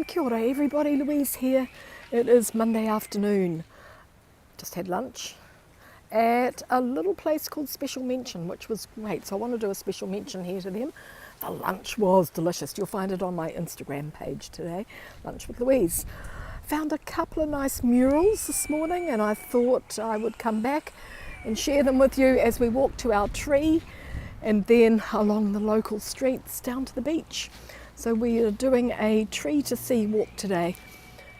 Kia ora everybody, Louise here. It is Monday afternoon. Just had lunch at a little place called Special Mention, which was great. So I want to do a special mention here to them. The lunch was delicious. You'll find it on my Instagram page today, Lunch with Louise. Found a couple of nice murals this morning and I thought I would come back and share them with you as we walk to our tree and then along the local streets down to the beach. So we are doing a tree to sea walk today.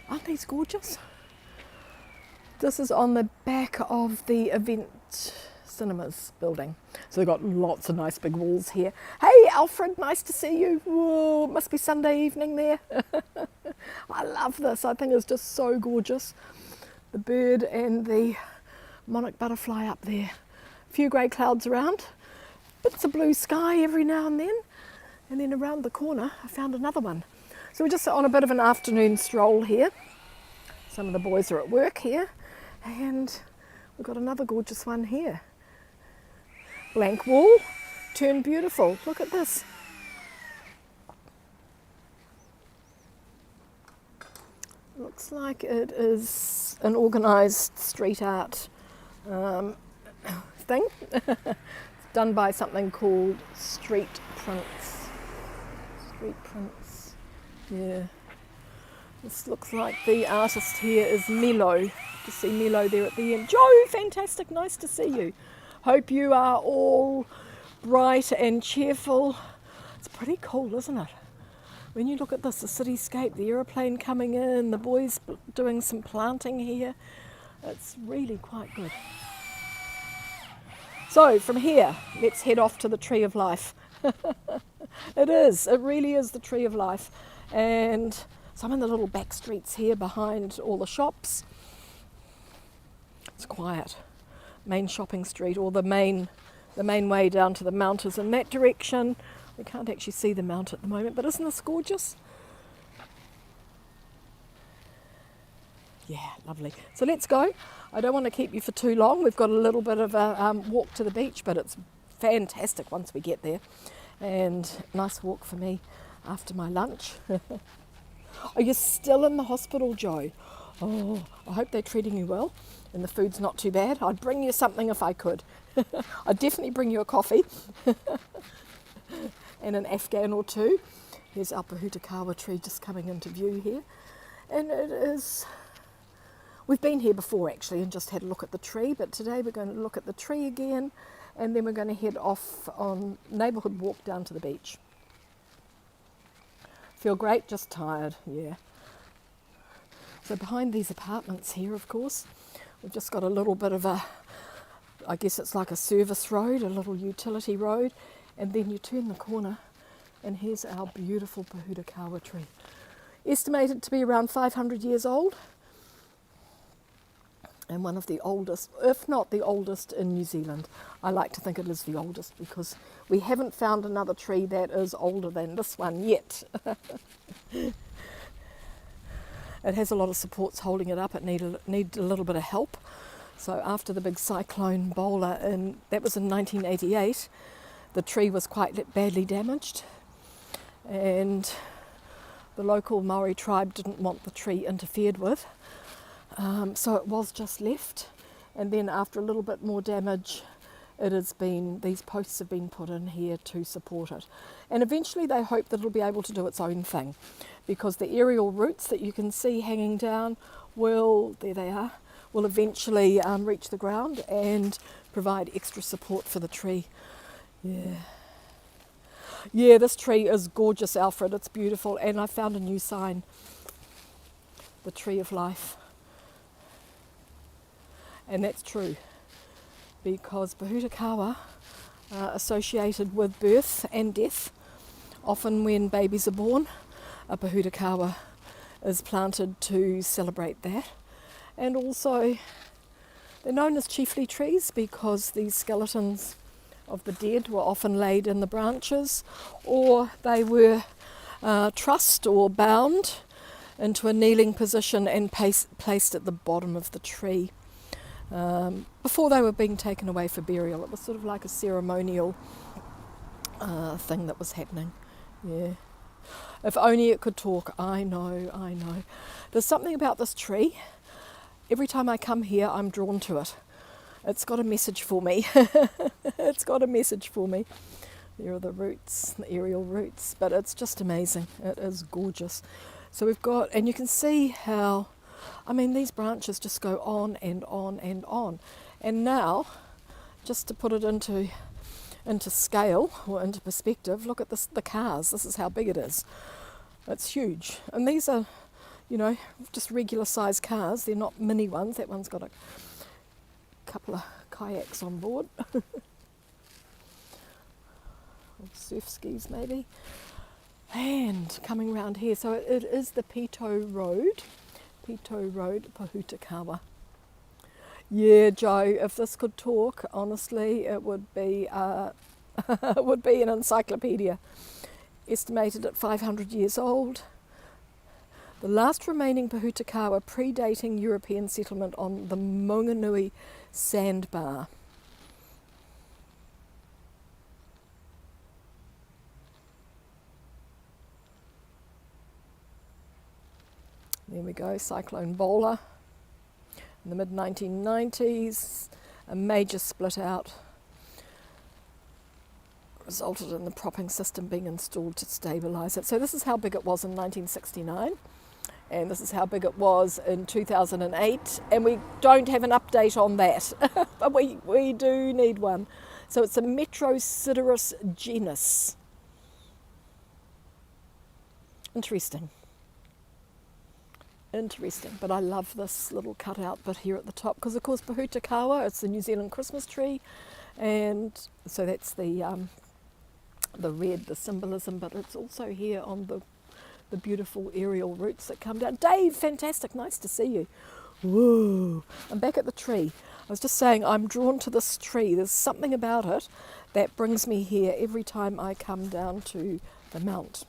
Aren't these gorgeous? This is on the back of the Event Cinemas building. So they've got lots of nice big walls here. Hey Alfred, nice to see you. Whoa, it must be Sunday evening there. I love this. I think it's just so gorgeous. The bird and the monarch butterfly up there. A few grey clouds around. Bits of blue sky every now and then. And then around the corner, I found another one. So we're just on a bit of an afternoon stroll here. Some of the boys are at work here. And we've got another gorgeous one here. Blank wall, turned beautiful. Look at this. Looks like it is an organised street art thing. It's done by something called Street Prints. Street Prints, yeah. This looks like the artist here is Milo. You can see Milo there at the end. Joe, fantastic, nice to see you. Hope you are all bright and cheerful. It's pretty cool, isn't it? When you look at this, the cityscape, the aeroplane coming in, the boys doing some planting here. It's really quite good. So from here, let's head off to the Tree of Life. It really is the Tree of Life. And so I'm in the little back streets here behind all the shops. It's quiet. Main shopping street, or the main way down to the mount is in that direction. We can't actually see the mount at the moment, but isn't this gorgeous? Yeah, lovely. So let's go. I don't want to keep you for too long. We've got a little bit of a walk to the beach, but it's fantastic once we get there. And nice walk for me after my lunch. Are you still in the hospital, Joe? Oh, I hope they're treating you well and the food's not too bad. I'd bring you something if I could. I'd definitely bring you a coffee and an Afghan or two. Here's our Pohutukawa tree just coming into view here. And it is... We've been here before actually and just had a look at the tree, but today we're going to look at the tree again and then we're going to head off on neighbourhood walk down to the beach. Feel great, just tired, yeah. So behind these apartments here, of course, we've just got a little bit of a, I guess it's like a service road, a little utility road, and then you turn the corner and here's our beautiful Pohutukawa tree. Estimated to be around 500 years old. And one of the oldest, if not the oldest in New Zealand. I like to think it is the oldest because we haven't found another tree that is older than this one yet. It has a lot of supports holding it up. It needed a little bit of help. So after the big cyclone bowler, and that was in 1988, the tree was quite badly damaged. And the local Maori tribe didn't want the tree interfered with. So it was just left, and then after a little bit more damage, these posts have been put in here to support it. And eventually they hope that it'll be able to do its own thing, because the aerial roots that you can see hanging down there they are, will eventually reach the ground and provide extra support for the tree. Yeah, this tree is gorgeous, Alfred, it's beautiful, and I found a new sign, the Tree of Life. And that's true, because Pohutukawa are associated with birth and death. Often when babies are born, a Pohutukawa is planted to celebrate that. And also, they're known as chiefly trees because these skeletons of the dead were often laid in the branches, or they were trussed or bound into a kneeling position and placed at the bottom of the tree. Before they were being taken away for burial. It was sort of like a ceremonial thing that was happening. Yeah. If only it could talk. I know, I know. There's something about this tree. Every time I come here, I'm drawn to it. It's got a message for me. It's got a message for me. There are the roots, the aerial roots, but it's just amazing. It is gorgeous. So we've got, and you can see how, I mean, these branches just go on and on and on. And now, just to put it into scale or into perspective, look at this, the cars. This is how big it is. It's huge. And these are, you know, just regular size cars. They're not mini ones. That one's got a couple of kayaks on board. Surf skis maybe. And coming round here, so it is the Pito Road, Pohutukawa. Yeah, Joe, if this could talk, honestly, it would be it would be an encyclopedia. Estimated at 500 years old. The last remaining Pohutukawa predating European settlement on the Maunganui sandbar. There we go, Cyclone Bowler. In the mid-1990s, a major split out resulted in the propping system being installed to stabilise it. So this is how big it was in 1969, and this is how big it was in 2008, and we don't have an update on that, but we do need one. So it's a Metrosideros genus. Interesting, but I love this little cutout bit here at the top, because of course Pohutukawa, it's the New Zealand Christmas tree, and so that's the red, the symbolism, but it's also here on the beautiful aerial roots that come down. Dave, fantastic, nice to see you. Whoa, I'm back at the tree. I was just saying I'm drawn to this tree. There's something about it that brings me here every time I come down to the mount.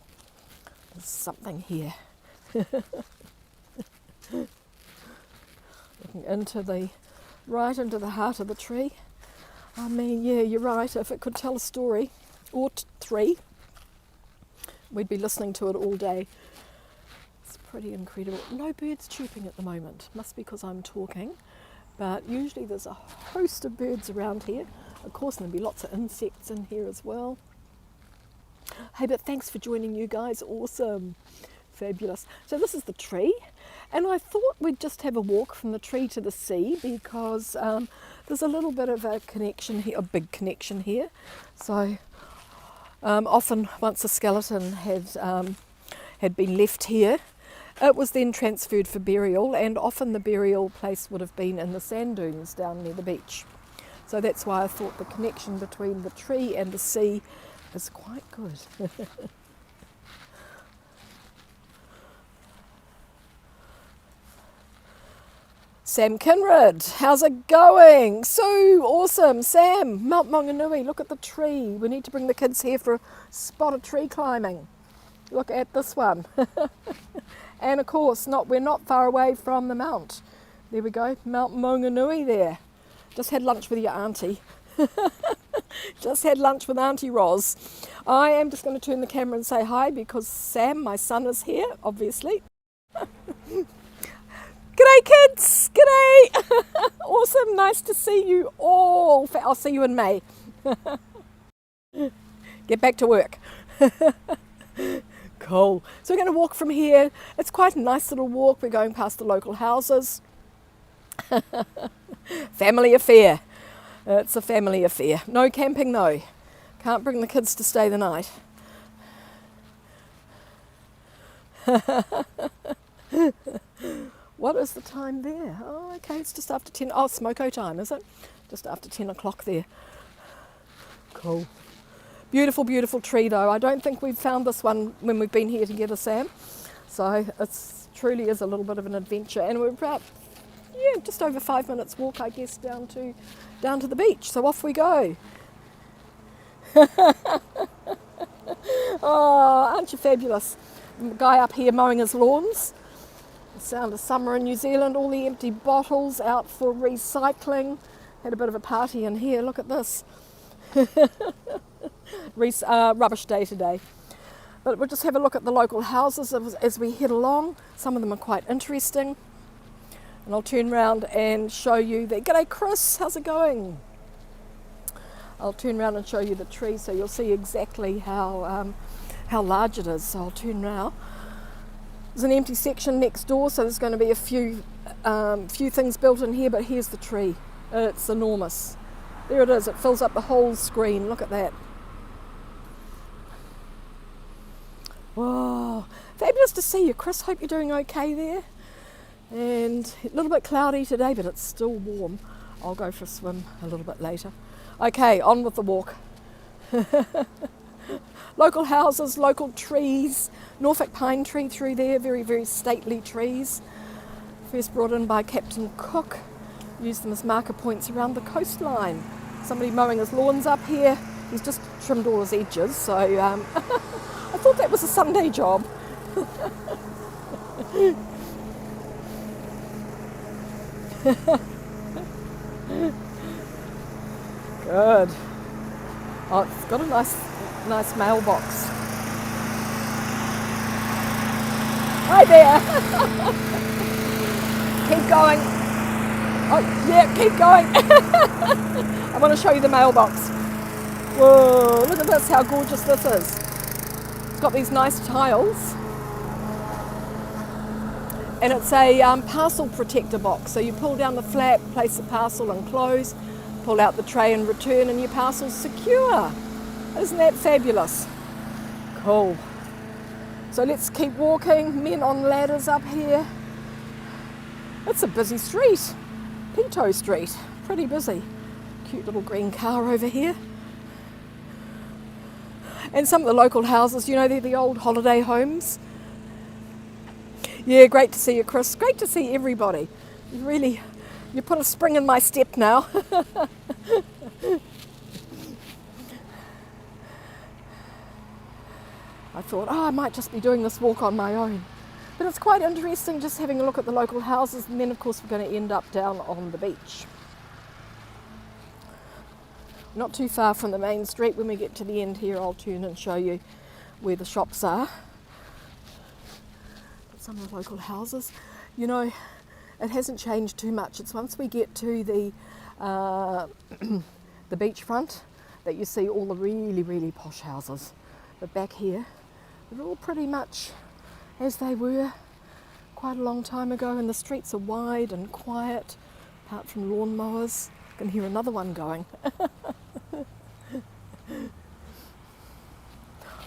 There's something here. Looking into right into the heart of the tree. I mean, yeah, you're right. If it could tell a story, or three, we'd be listening to it all day. It's pretty incredible. No birds chirping at the moment. Must be because I'm talking. But usually there's a host of birds around here. Of course, there'll be lots of insects in here as well. Hey, but thanks for joining, you guys. Awesome. Fabulous. So this is the tree, and I thought we'd just have a walk from the tree to the sea, because there's a little bit of a connection here, a big connection here. So often once a skeleton had been left here, it was then transferred for burial, and often the burial place would have been in the sand dunes down near the beach. So that's why I thought the connection between the tree and the sea is quite good. Sam Kinrod, how's it going? So awesome, Sam, Mount Maunganui, look at the tree. We need to bring the kids here for a spot of tree climbing. Look at this one. And of course, we're not far away from the mount. There we go, Mount Maunganui there. Just had lunch with your auntie. Just had lunch with Auntie Roz. I am just going to turn the camera and say hi, because Sam, my son, is here, obviously. G'day kids, g'day. Awesome, nice to see you all. I'll see you in May. Get back to work. Cool. So we're going to walk from here. It's quite a nice little walk. We're going past the local houses. Family affair. It's a family affair. No camping though. Can't bring the kids to stay the night. What is the time there? Oh, okay, it's just after 10. Oh, smoko time, is it? Just after 10 o'clock there. Cool. Beautiful, beautiful tree though. I don't think we've found this one when we've been here together, Sam. So it truly is a little bit of an adventure. And we're about, just over 5 minutes walk, I guess, down to the beach. So off we go. Oh, aren't you fabulous? The guy up here mowing his lawns. The sound of summer in New Zealand, all the empty bottles out for recycling. Had a bit of a party in here, look at this. Rubbish day today. But we'll just have a look at the local houses as we head along. Some of them are quite interesting. And I'll turn around and show you that. G'day Chris, how's it going? I'll turn around and show you the tree so you'll see exactly how large it is. So I'll turn around. There's an empty section next door, so there's going to be a few things built in here, but here's the tree. It's enormous. There it is, it fills up the whole screen. Look at that. Whoa, fabulous to see you, Chris. Hope you're doing okay there. And a little bit cloudy today, but it's still warm. I'll go for a swim a little bit later. Okay, on with the walk. Local houses, local trees. Norfolk pine tree through there, very, very stately trees. First brought in by Captain Cook. Used them as marker points around the coastline. Somebody mowing his lawns up here. He's just trimmed all his edges, so I thought that was a Sunday job. Good. Oh, it's got a nice mailbox. Hi there. Keep going. Oh, yeah, keep going. I want to show you the mailbox. Whoa, look at this, how gorgeous this is. It's got these nice tiles. And it's a parcel protector box. So you pull down the flap, place the parcel and close, pull out the tray and return, and your parcel's secure. Isn't that fabulous? Cool. So let's keep walking. Men on ladders up here. It's a busy street. Pito Street. Pretty busy. Cute little green car over here. And some of the local houses, you know, they're the old holiday homes. Yeah, great to see you, Chris. Great to see everybody. You put a spring in my step now. I thought, I might just be doing this walk on my own. But it's quite interesting just having a look at the local houses, and then of course we're going to end up down on the beach. Not too far from the main street. When we get to the end here, I'll turn and show you where the shops are. But some of the local houses, you know, it hasn't changed too much. It's once we get to the beachfront that you see all the really, really posh houses. But back here, they're all pretty much as they were quite a long time ago, and the streets are wide and quiet, apart from lawnmowers. I can hear another one going.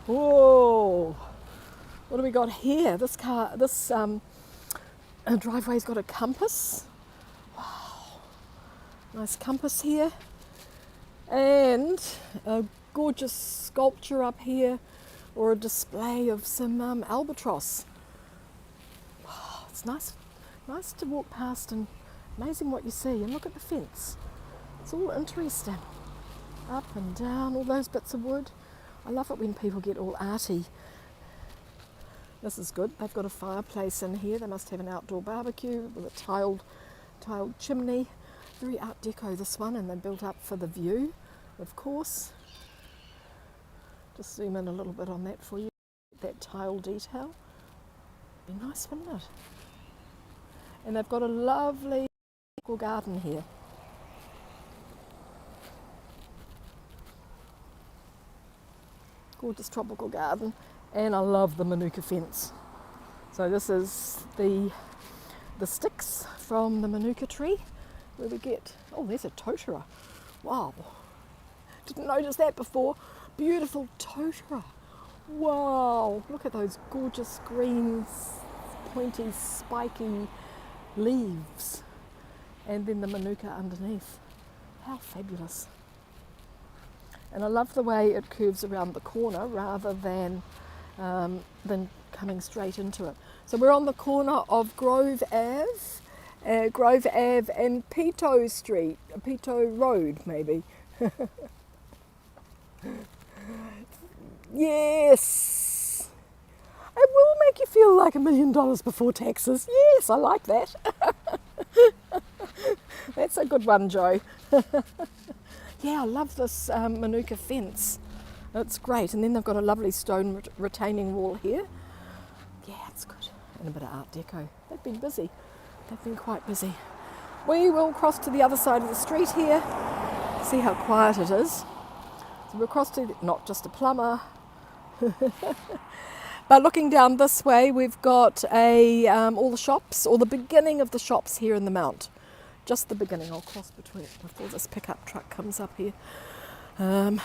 Whoa! What do we got here? This driveway's got a compass. Wow! Nice compass here. And a gorgeous sculpture up here, or a display of some albatross. Wow, it's nice to walk past, and amazing what you see. And look at the fence. It's all interesting. Up and down, all those bits of wood. I love it when people get all arty. This is good. They've got a fireplace in here. They must have an outdoor barbecue with a tiled chimney. Very Art Deco, this one, and they built up for the view, of course. Just zoom in a little bit on that for you. That tile detail. Be nice, wouldn't it? And they've got a lovely garden here. Gorgeous tropical garden, and I love the manuka fence. So this is the sticks from the manuka tree where we get, oh, there's a totara. Wow, didn't notice that before. Beautiful totara. Wow, look at those gorgeous green, pointy, spiky leaves, and then the manuka underneath. How fabulous. And I love the way it curves around the corner rather than coming straight into it. So we're on the corner of Grove Ave and Pito Street, Pito Road maybe. Yes! It will make you feel like $1 million before taxes. Yes, I like that. That's a good one, Joe. Yeah, I love this manuka fence. It's great. And then they've got a lovely stone retaining wall here. Yeah, it's good. And a bit of Art Deco. They've been busy. They've been quite busy. We will cross to the other side of the street here. See how quiet it is. So we'll cross to, not just a plumber. But looking down this way, we've got all the shops, or the beginning of the shops here in the Mount. Just the beginning. I'll cross between before this pickup truck comes up here. And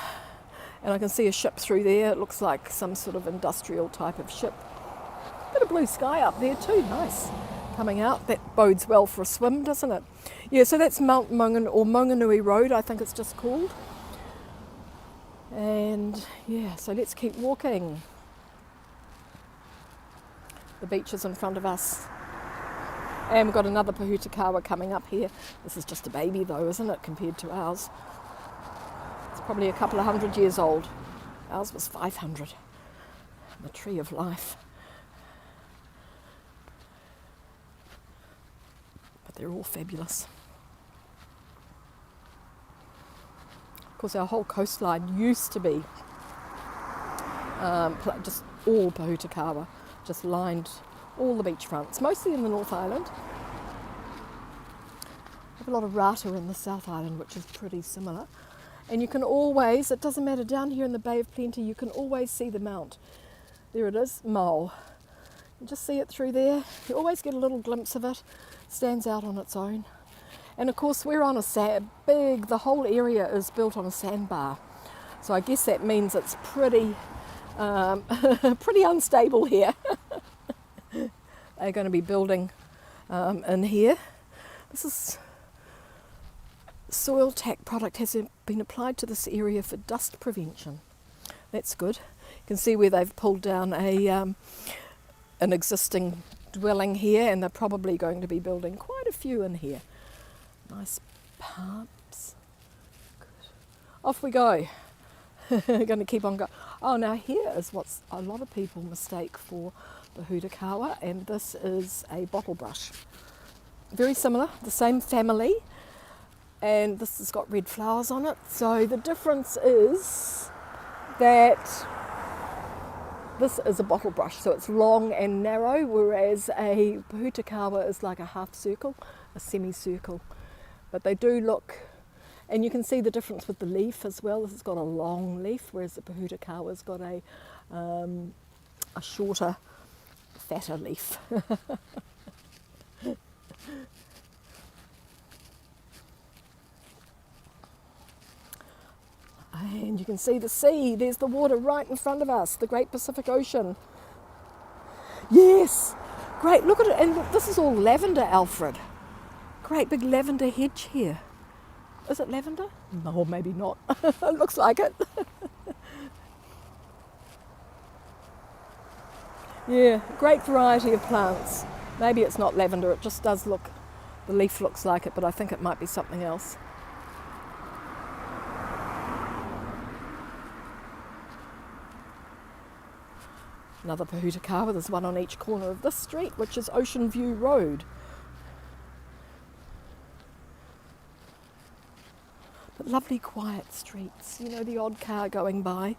I can see a ship through there. It looks like some sort of industrial type of ship. Bit of blue sky up there too. Nice. Coming out. That bodes well for a swim, doesn't it? Yeah, so that's Mount Maunganui Road, I think it's just called. And yeah, so let's keep walking. The beach is in front of us. And we've got another Pohutukawa coming up here. This is just a baby though, isn't it, compared to ours? It's probably a couple of 100 years old. Ours was 500. The tree of life. But they're all fabulous. Of course, our whole coastline used to be just all Pohutukawa. Just lined all the beach fronts, mostly in the North Island. We have a lot of rata in the South Island, which is pretty similar. And you can always, it doesn't matter, down here in the Bay of Plenty, you can always see the Mount. There it is, Mau. You just see it through there. You always get a little glimpse of it. Stands out on its own. And of course, we're on the whole area is built on a sandbar. So I guess that means it's pretty pretty unstable here. They're going to be building in here. This is soil tack product has been applied to this area for dust prevention. That's good. You can see where they've pulled down an existing dwelling here, and they're probably going to be building quite a few in here. Nice pubs. Good. Off we go. Going to keep on going. Oh, now here is what a lot of people mistake for the Pohutukawa, and this is a bottle brush. Very similar, the same family, and this has got red flowers on it. So the difference is that this is a bottle brush, so it's long and narrow, whereas a Pohutukawa is like a half circle, a semicircle. But they do look. And you can see the difference with the leaf as well. This has got a long leaf, whereas the Pohutukawa's got a shorter, fatter leaf. And you can see the sea. There's the water right in front of us, the Great Pacific Ocean. Yes, great. Look at it. And this is all lavender, Alfred. Great big lavender hedge here. Is it lavender? No, maybe not. It looks like it. Yeah, great variety of plants. Maybe it's not lavender, it just does look, the leaf looks like it, but I think it might be something else. Another Pohutukawa, there's one on each corner of this street, which is Ocean View Road. But lovely quiet streets, you know, the odd car going by.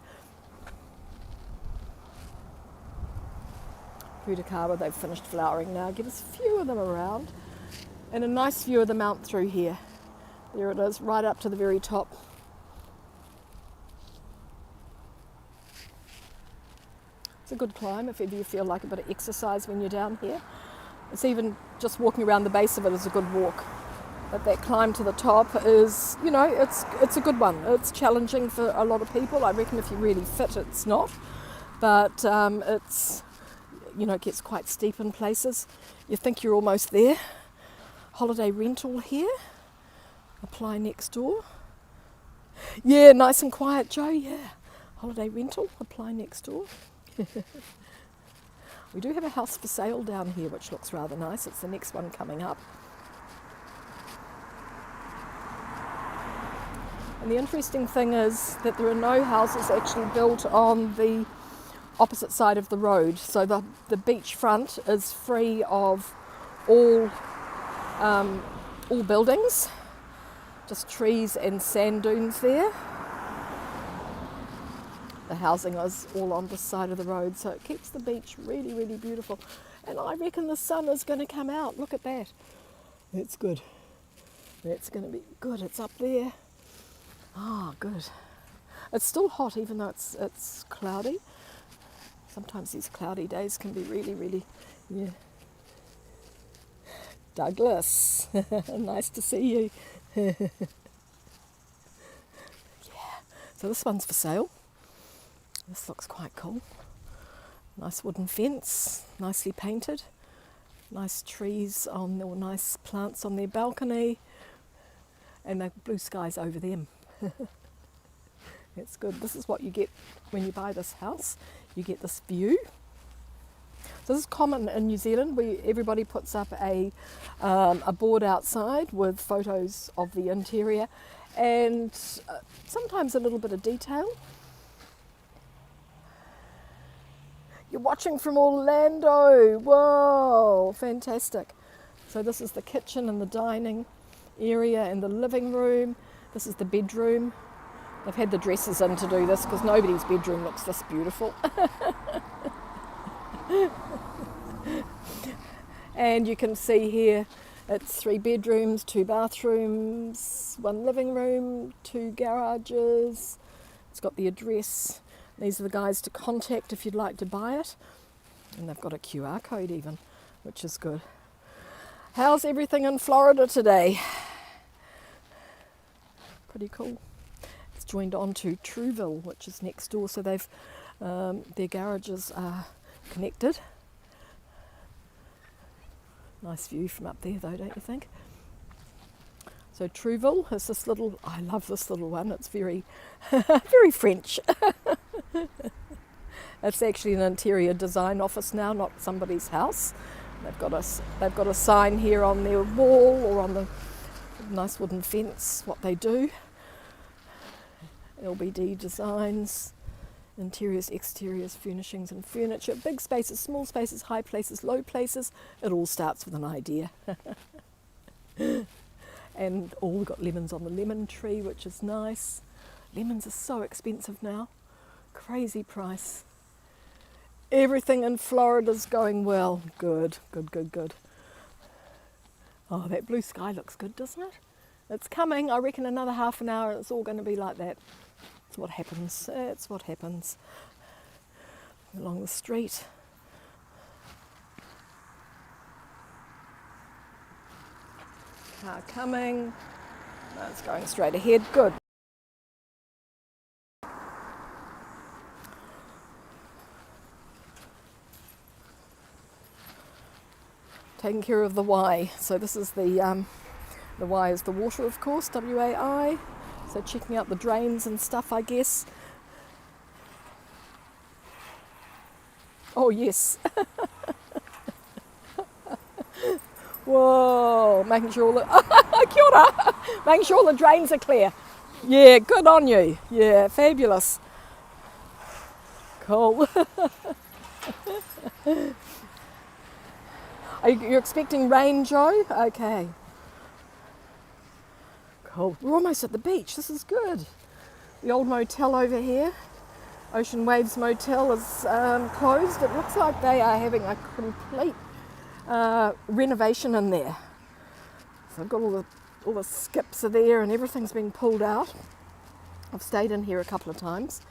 Pohutukawa, they've finished flowering now. Give us a few of them around. And a nice view of the Mount through here. There it is, right up to the very top. It's a good climb if ever you feel like a bit of exercise when you're down here. It's even just walking around the base of it is a good walk. But that climb to the top is, you know, it's a good one. It's challenging for a lot of people. I reckon if you're really fit, it's not. But it's, you know, it gets quite steep in places. You think you're almost there. Holiday rental here. Apply next door. Yeah, nice and quiet, Joe, yeah. Holiday rental, apply next door. We do have a house for sale down here, which looks rather nice. It's the next one coming up. And the interesting thing is that there are no houses actually built on the opposite side of the road. So the beachfront is free of all buildings, just trees and sand dunes there. The housing is all on this side of the road, so it keeps the beach really, really beautiful. And I reckon the sun is going to come out. Look at that. That's good. That's going to be good. It's up there. Ah, good. It's still hot even though it's cloudy. Sometimes these cloudy days can be really, really, yeah. Douglas, nice to see you. Yeah. So this one's for sale. This looks quite cool. Nice wooden fence, nicely painted. Nice trees on, or nice plants on their balcony. And the blue skies over them. That's good. This is what you get when you buy this house. You get this view. So this is common in New Zealand. Everybody puts up a board outside with photos of the interior and sometimes a little bit of detail. You're watching from Orlando. Whoa, fantastic. So this is the kitchen and the dining area and the living room. This is the bedroom. They've had the dressers in to do this because nobody's bedroom looks this beautiful. And you can see here it's 3 bedrooms, 2 bathrooms, 1 living room, 2 garages. It's got the address. These are the guys to contact if you'd like to buy it. And they've got a QR code even, which is good. How's everything in Florida today? Pretty cool. It's joined on to Trouville, which is next door, so they've their garages are connected. Nice view from up there though, don't you think? So Trouville is this little, I love this little one, it's very, very French. It's actually an interior design office now, not somebody's house. They've got a sign here on their wall or on the nice wooden fence, what they do. LBD designs, interiors, exteriors, furnishings and furniture, big spaces, small spaces, high places, low places. It all starts with an idea. And we've got lemons on the lemon tree, which is nice. Lemons are so expensive now. Crazy price. Everything in Florida's going well. Good, good, good, good. Oh, that blue sky looks good, doesn't it? It's coming. I reckon another half an hour and it's all going to be like that. It's what happens. It's what happens. Along the street. Car coming. No, it's going straight ahead. Good. Taking care of the Y. So this is the Y is the water, of course, W-A-I. So checking out the drains and stuff, I guess. Oh, yes. Whoa, making sure all the, kia ora. Making sure all the drains are clear. Yeah, good on you. Yeah, fabulous. Cool. You're expecting rain, Joe? Okay. Cool. We're almost at the beach. This is good. The old motel over here, Ocean Waves Motel, is closed. It looks like they are having a complete renovation in there. So I've got all the skips are there and everything's been pulled out. I've stayed in here a couple of times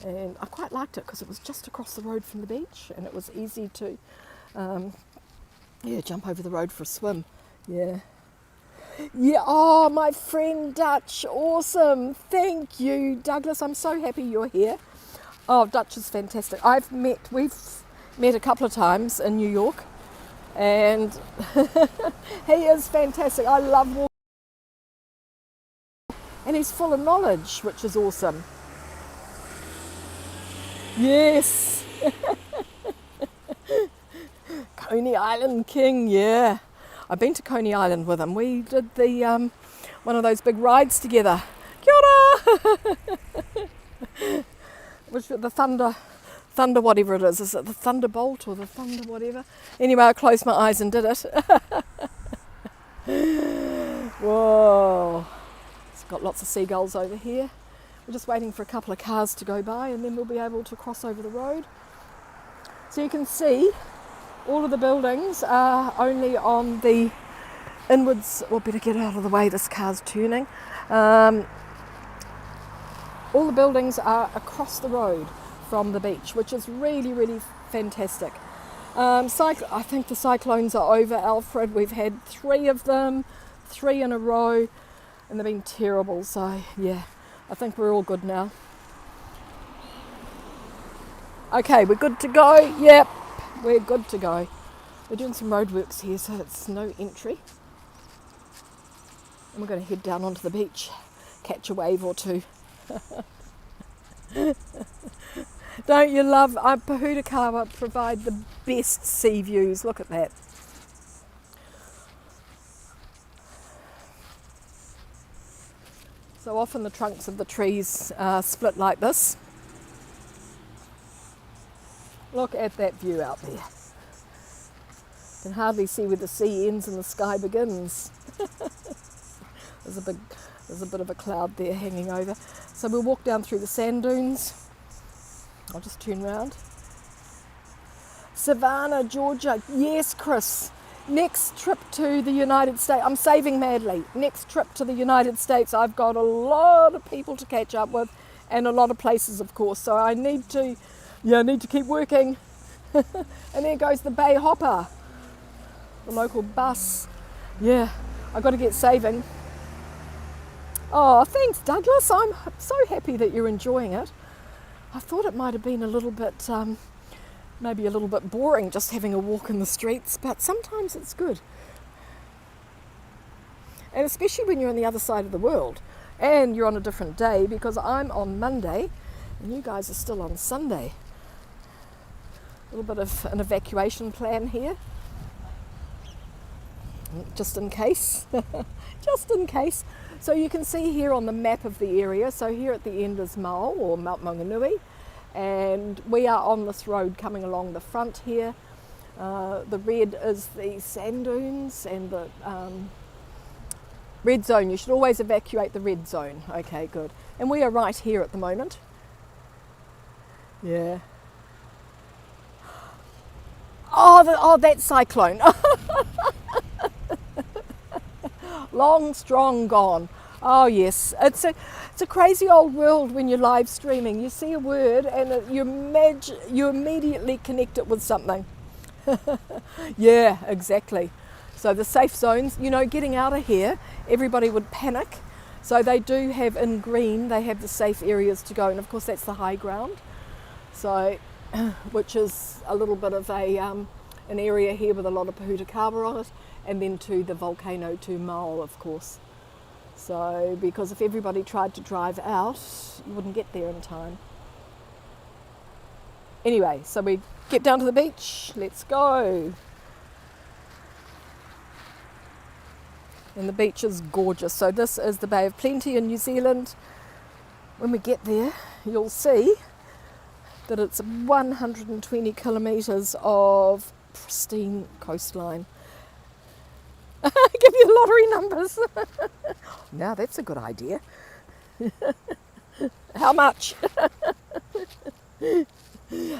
and I quite liked it because it was just across the road from the beach and it was easy to jump over the road for a swim. Yeah. Yeah, oh, my friend Dutch, awesome. Thank you, Douglas. I'm so happy you're here. Oh, Dutch is fantastic. We've met a couple of times in New York and he is fantastic. I love walking and he's full of knowledge, which is awesome. Yes. Coney Island King, yeah. I've been to Coney Island with him. We did the one of those big rides together. Kia ora! Which the thunder whatever it is. Is it the Thunderbolt or the Thunder whatever? Anyway, I closed my eyes and did it. Whoa! It's got lots of seagulls over here. We're just waiting for a couple of cars to go by and then we'll be able to cross over the road. So you can see all of the buildings are only on the inwards. Well, better get out of the way, this car's turning. All the buildings are across the road from the beach, which is really, really fantastic. I think the cyclones are over, Alfred. We've had 3 of them, 3 in a row, and they've been terrible. So yeah, I think we're all good now. Okay, we're good to go. Yep, we're good to go. We're doing some roadworks here, so it's no entry. And we're going to head down onto the beach, catch a wave or two. Don't you love Pohutukawa provide the best sea views? Look at that. So often the trunks of the trees split like this. Look at that view out there. You can hardly see where the sea ends and the sky begins. There's a bit of a cloud there hanging over. So we'll walk down through the sand dunes. I'll just turn round. Savannah, Georgia. Yes, Chris. Next trip to the United States. I'm saving madly. Next trip to the United States. I've got a lot of people to catch up with and a lot of places, of course. So I need to keep working. And there goes the Bay Hopper, the local bus. Yeah, I've got to get saving. Oh, thanks, Douglas. I'm so happy that you're enjoying it. I thought it might have been a little bit, maybe a little bit boring just having a walk in the streets, but sometimes it's good. And especially when you're on the other side of the world and you're on a different day, because I'm on Monday and you guys are still on Sunday. A little bit of an evacuation plan here, just in case. Just in case. So you can see here on the map of the area, so here at the end is Mau, or Mount Maunganui, and we are on this road coming along the front here. The red is the sand dunes and the red zone. You should always evacuate the red zone. Okay, good. And we are right here at the moment. Yeah. Oh, that cyclone. Long, strong, gone. Oh yes, it's a crazy old world when you're live streaming. You see a word and you immediately connect it with something. Yeah, exactly. So the safe zones, getting out of here, everybody would panic. So they do have in green, they have the safe areas to go, and of course that's the high ground. So, which is a little bit of an area here with a lot of Pohutukawa on it, and then to the volcano to Mau, of course. So, because if everybody tried to drive out, you wouldn't get there in time. Anyway, so we get down to the beach, let's go. And the beach is gorgeous. So this is the Bay of Plenty in New Zealand. When we get there, you'll see that it's 120 kilometres of pristine coastline. Give you the lottery numbers. Now that's a good idea. How much?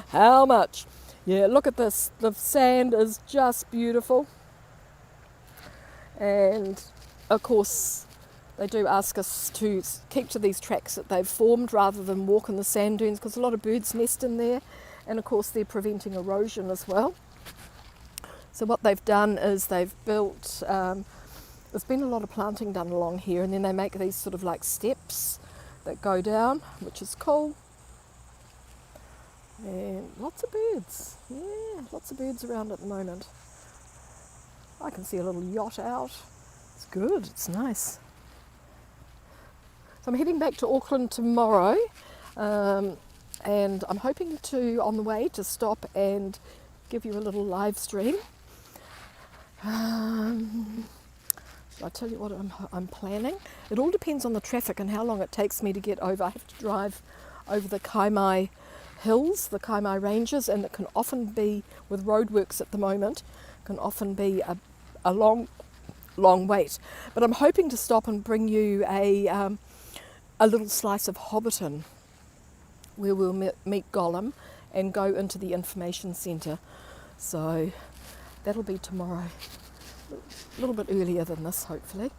How much? Yeah, look at this. The sand is just beautiful. And of course, they do ask us to keep to these tracks that they've formed rather than walk in the sand dunes, because a lot of birds nest in there, and of course they're preventing erosion as well. So what they've done is they've built, there's been a lot of planting done along here, and then they make these sort of like steps that go down, which is cool. And lots of birds. Yeah, lots of birds around at the moment. I can see a little yacht out. It's good, it's nice. So I'm heading back to Auckland tomorrow, and I'm hoping to, on the way, to stop and give you a little live stream. I'll tell you what I'm planning. It all depends on the traffic and how long it takes me to get over. I have to drive over the Kaimai Hills, the Kaimai Ranges, and it can often be, with roadworks at the moment, can often be a long wait. But I'm hoping to stop and bring you a a little slice of Hobbiton where we'll meet Gollum and go into the information centre. So that'll be tomorrow. A little bit earlier than this, hopefully.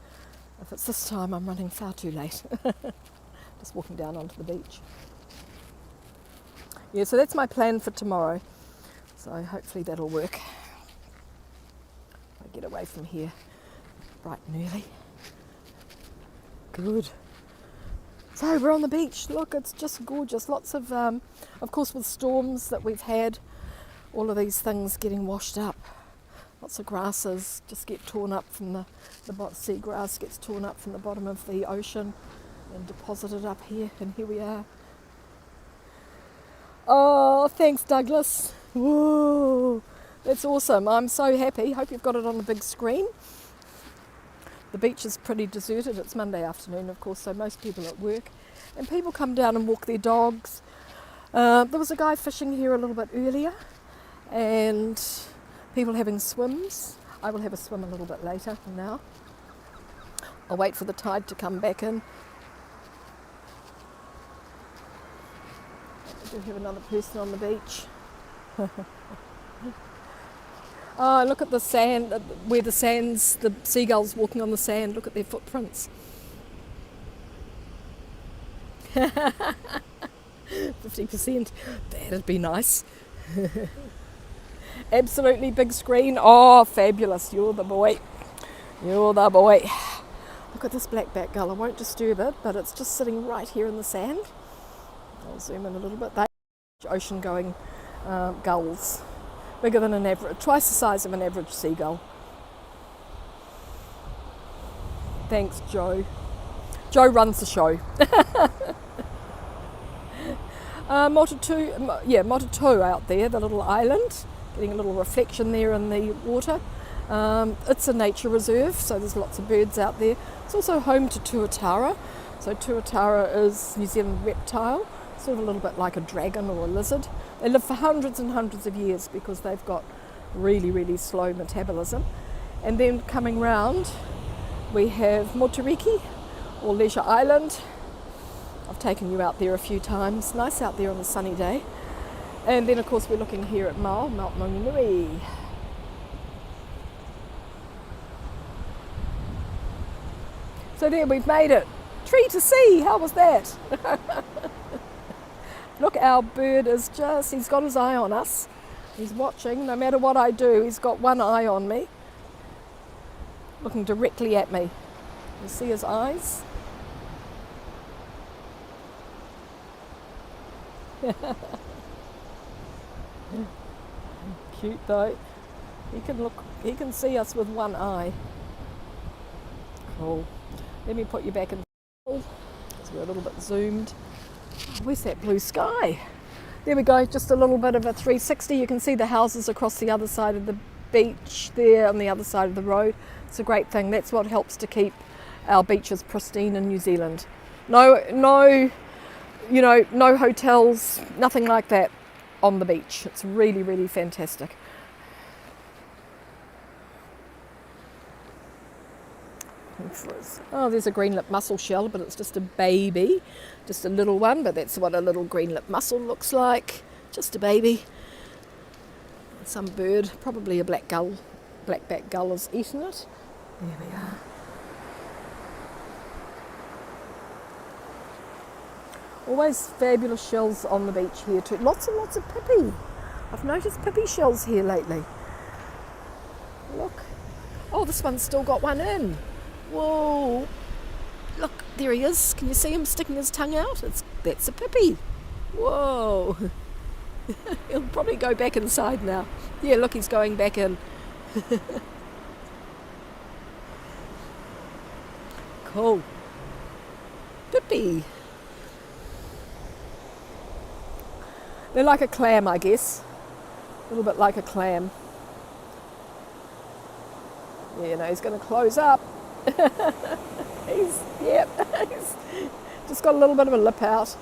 If it's this time, I'm running far too late. Just walking down onto the beach. Yeah, so that's my plan for tomorrow. So hopefully that'll work. I get away from here bright and early. Good. So we're on the beach. Look, it's just gorgeous. Lots of course, with storms that we've had, all of these things getting washed up. Lots of grasses just get torn up from the seagrass gets torn up from the bottom of the ocean and deposited up here, and here we are. Oh, thanks, Douglas. Whoa, that's awesome. I'm so happy. Hope you've got it on the big screen. The beach is pretty deserted. It's Monday afternoon, of course, so most people are at work. And people come down and walk their dogs. There was a guy fishing here a little bit earlier, and people having swims. I will have a swim a little bit later from now. I'll wait for the tide to come back in. I do have another person on the beach. Oh, look at the sand, where the seagulls walking on the sand, look at their footprints. 50%, that'd be nice. Absolutely big screen, oh fabulous, you're the boy. You're the boy. Look at this black-backed gull, I won't disturb it, but it's just sitting right here in the sand. I'll zoom in a little bit. They're ocean-going gulls. Bigger than an average, twice the size of an average seagull. Thanks, Joe. Joe runs the show. Motutu out there, the little island, getting a little reflection there in the water. It's a nature reserve, so there's lots of birds out there. It's also home to tuatara. So tuatara is New Zealand reptile, sort of a little bit like a dragon or a lizard. They live for hundreds and hundreds of years because they've got really, really slow metabolism. And then coming round, we have Moturiki, or Leisure Island. I've taken you out there a few times. Nice out there on a sunny day. And then, of course, we're looking here at Mount Maunganui. So there, we've made it. Tree to sea, how was that? Look, our bird is he's got his eye on us. He's watching, no matter what I do, he's got one eye on me. Looking directly at me. You see his eyes? Cute though. He can see us with one eye. Cool. Let me put you back in, because we're a little bit zoomed. Where's that blue sky? There we go, just a little bit of a 360. You can see the houses across the other side of the beach there on the other side of the road. It's a great thing. That's what helps to keep our beaches pristine in New Zealand. No hotels, nothing like that on the beach. It's really, really fantastic. Oh, there's a green-lipped mussel shell, but it's just a baby, just a little one, but that's what a little green-lipped mussel looks like, just a baby. Some bird, probably a black-backed gull has eaten it. There we are. Always fabulous shells on the beach here too. Lots and lots of pippy. I've noticed pippy shells here lately. Look. Oh, this one's still got one in. Whoa. Look, there he is. Can you see him sticking his tongue out? That's a pippy. Whoa. He'll probably go back inside now. Yeah, look, he's going back in. Cool. Pippy. They're like a clam, I guess. A little bit like a clam. Yeah, no, he's going to close up. he's just got a little bit of a lip out.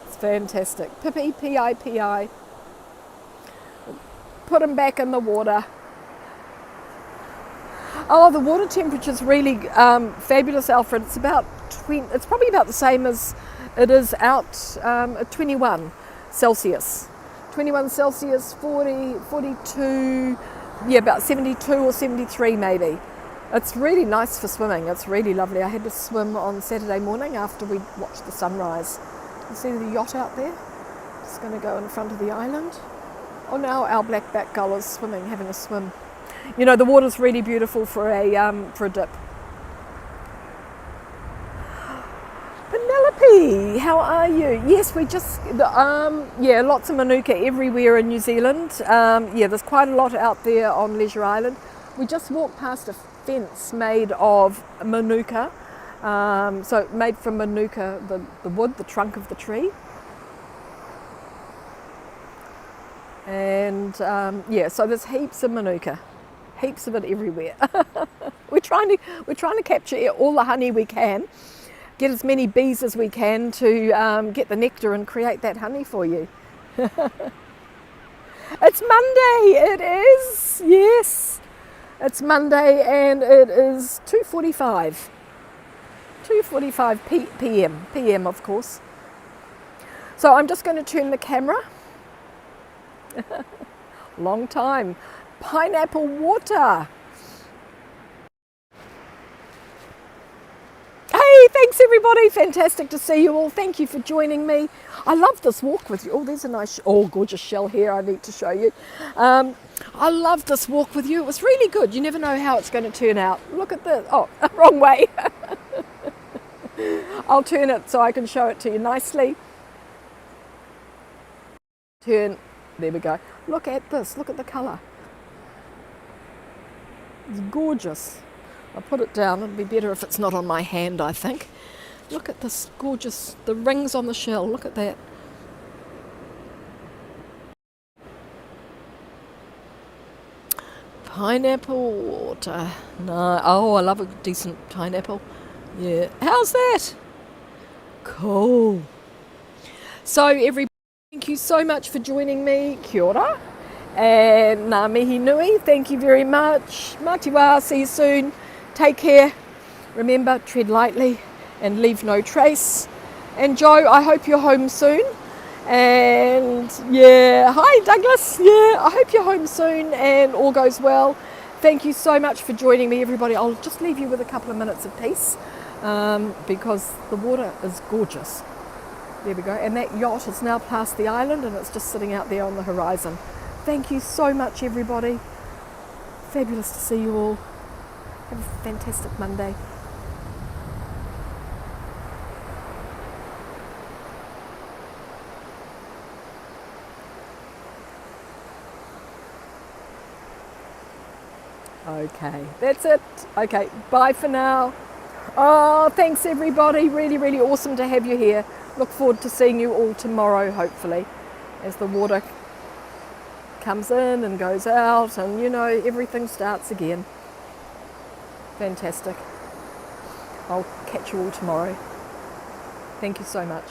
It's fantastic. Pippy, P-I-P-I. Put him back in the water. Oh, the water temperature's really fabulous, Alfred. It's about it's probably about the same as it is out at 21 Celsius. 21 Celsius, 40, 42, yeah, about 72 or 73 maybe. It's really nice for swimming. It's really lovely. I had to swim on Saturday morning after we watched the sunrise. You see the yacht out there? It's going to go in front of the island. Oh, now our black-backed gull is swimming, having a swim. You know, the water's really beautiful for a dip. Penelope, how are you? Yes, we just, yeah, lots of manuka everywhere in New Zealand. Yeah, there's quite a lot out there on Leisure Island. We just walked past a fence made of manuka, so made from manuka, the wood, the trunk of the tree. And yeah, so there's heaps of manuka, heaps of it everywhere. we're trying to capture all the honey we can, get as many bees as we can to get the nectar and create that honey for you. It's Monday, it is, yes. It's Monday and it is 2:45 p.m. of course. So I'm just going to turn the camera. Long time. Pineapple water. Hey, thanks everybody. Fantastic to see you all. Thank you for joining me. I love this walk with you. Oh, there's a nice, gorgeous shell here I need to show you. I love this walk with you. It was really good. You never know how it's going to turn out. Look at this. Oh, wrong way. I'll turn it so I can show it to you nicely. Turn. There we go. Look at this. Look at the colour. It's gorgeous. I'll put it down. It'll be better if it's not on my hand, I think. Look at this gorgeous, the rings on the shell. Look at that. Pineapple water. No. Oh, I love a decent pineapple. Yeah. How's that? Cool. So everybody, thank you so much for joining me. Kia ora. And ngā mihi nui. Thank you very much. Matiwa. See you soon. Take care. Remember, tread lightly and leave no trace. And Joe, I hope you're home soon. And yeah, hi Douglas. Yeah, I hope you're home soon and all goes well. Thank you so much for joining me, everybody. I'll just leave you with a couple of minutes of peace because the water is gorgeous. There we go. And that yacht is now past the island and it's just sitting out there on the horizon. Thank you so much, everybody. Fabulous to see you all. Have a fantastic Monday. Okay, that's it. Okay, bye for now. Oh, thanks everybody. Really, really awesome to have you here. Look forward to seeing you all tomorrow, hopefully, as the water comes in and goes out and, you know, everything starts again. Fantastic. I'll catch you all tomorrow. Thank you so much.